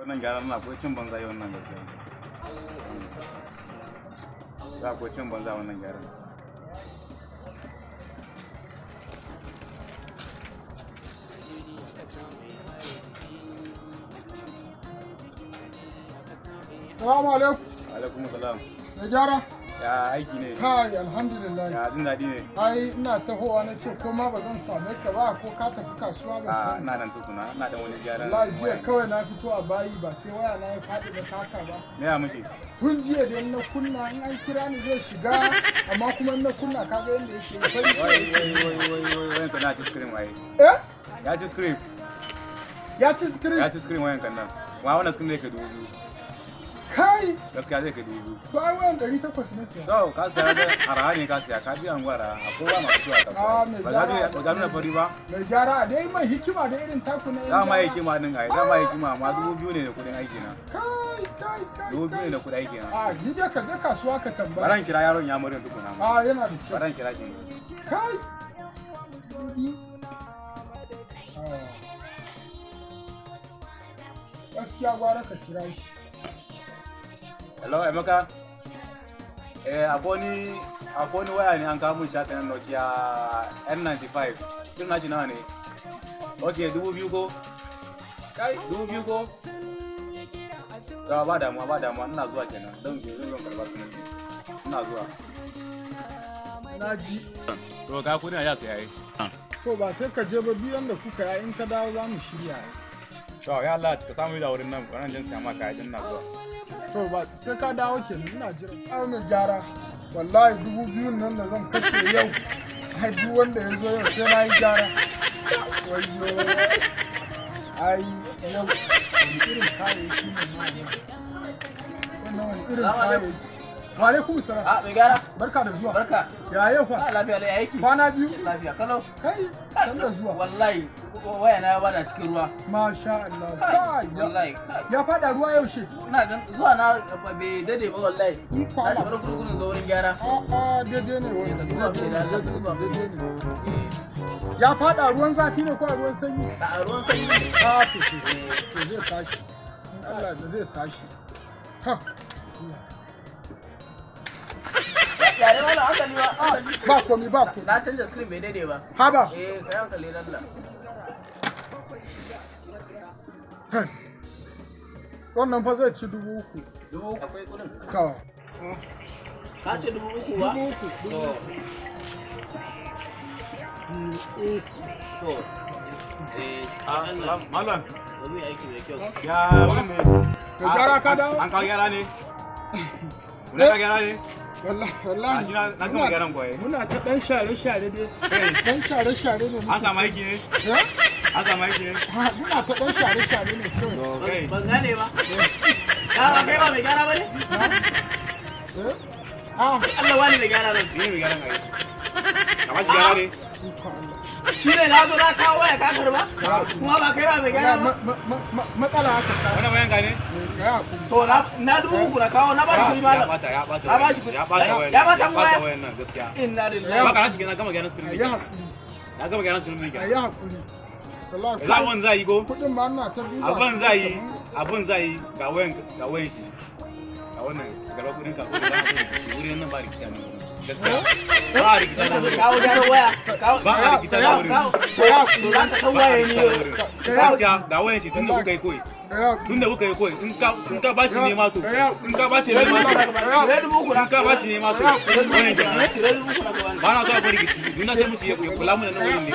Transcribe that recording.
wannan gyaran na akwai cin banza yau nan gaskiya. Za akwai cin banza wannan gyaran. Salamu alaikum. Alaikum salam. Da gyara? Ya aiki ne. Kai alhamdulillah. Ya jin daɗi ne. Ai ina tahowa na ce ko ma ba zan same ka ba ko ka tafi kasuwa ba sai. Ina nan tukuna, ina da wani gyara. Wallahi jiya kawai na fito a bayi ba sai waya na ya faɗi da taka ba. Me ya miki? Tun jiya da na kunna in an kira ni zai shiga amma kuma in na kunna ka ga yanda yake fari. Wai ka na ci screen waye. Eh? Ya ci screen. Ya ci screen. Ya ci screen wayan kan nan. Wa wannan screen ne ka dubu. Kai! Gaskiya zai ka dubu. To ai wayan 800 ne siya. To ka saya da araha ne ka saya ka ji an gwara a kowa masu zuwa ka. Ba za mu fari ba. Mai gyara a dai mai hikima da irin taku na. Za ma hikima din ai, za ma hikima ma 2000 ne da kudin aiki na. Kai. 2000 ne da kudin aiki na. A ni dai ka je kasuwa ka tambaya. Baran kira yaron ya murin tukuna. Yana da kyau. Baran kira shi. Kai. Gaskiya gwara ka kira shi. Hello, Emeka. Akwai waya ne an kawo mun shafin Nokia N95. Kin nashi nawa ne? Okay, 2000 ko? Kai, 2000 ko? Ya ba damuwa, ina zuwa kenan. Zan karba su ne. Ina zuwa. Na ji. To ga kudin ya sai ai. To ba sai ka je ba biyan da kuka yi in ka dawo za mu shirya. To ya Allah ka samu da wurin nan, wannan jin sai ma kai din na zuwa. To ba sai ka dawo kenan ina jira. Ai mai gyara. Wallahi 2000 nan da zan kashe yau. Ai duk wanda ya zo yau sai na yi gyara. Wayyo. Ai yau wani irin kayayyaki ne ma ne. Wannan wani irin kayayyaki. Wa alaikum salam. Mai gyara. Barka da zuwa. Barka. Ya yau fa? Lafiya lai aiki. Kwana biyu. Lafiya kalau. Kai san da zuwa. Wallahi waya na ya bada cikin ruwa. Masha Allah. Kai. Wallahi. Ya fada ruwa yaushe? Ina gan zuwa na bai dade ba wallahi. Iko Na Allah. shiga kurkurin zo wurin gyara. Daidai ne wani. Zuwa bai da Allah zuwa. Daidai ne. Ya fada ruwan zafi ne ko a ruwan sanyi? A ruwan sanyi. To zai tashi. Allah da zai tashi. Ha. Yare wala hankali ba. Ba komi ba komi. Na canza screen bai dade ba. Haba. Kai hankali lalla. Wannan fa zai ci 3000. 2000 akwai kudin. Kawai. Ka ce 3000 ba? 3000. To. Malam. Wani aiki mai kyau. Ya wani ne. Ka gyara ka dawo? An kawo gyara ne. Muna ka gyara ne. Wallahi. Na gama gyaran kwaye. Muna ta dan share-share dai. Dan share-share ne. An samu aiki ne. An samu aiki ne. Muna ta dan share-share ne kawai. Ban gane ba. Gyara kai ba mai gyara ba ne? Allah wani mai gyara nan. Ni mai gyaran aiki. Kamar gyara ne. Shi ne na zo na kawo waya ka karba? Kuma ba kai ba mai gyara ba? Matsala haka ta. Wannan bayan ka ne? To na 3000 na kawo na ba shi kuɗi malam. Ya bata. Na ba shi kuɗi. Ya bata wayan. Ya bata mu waya. wayan nan gaskiya. Inna lillahi. Ba ka na shi na gama gyaran screen. Ya hakuri. Na gama gyaran screen ne. Ya hakuri. Wallahi. Abun zai yi go. Kudin ma ina ta duba. Abun zai yi ga wayan shi. Ga wannan gaba kudin ka kudin za ka wurin nan ba rikita nan. Gaskiya. Ba rikita nan. Kawo gyaran waya. Ba rikita nan wurin. Ya hakuri. To za ka kawo waya ne. Gaskiya ga wayan shi tunda kuka yi koyi. Tunda kuka yi koyi in ka ba shi nema to. In ka ba shi nema to. In ka ba shi nema to. Wannan kenan. Ba na so a bari rikici. Duna sai mutu ya kula mu da nan wurin ne.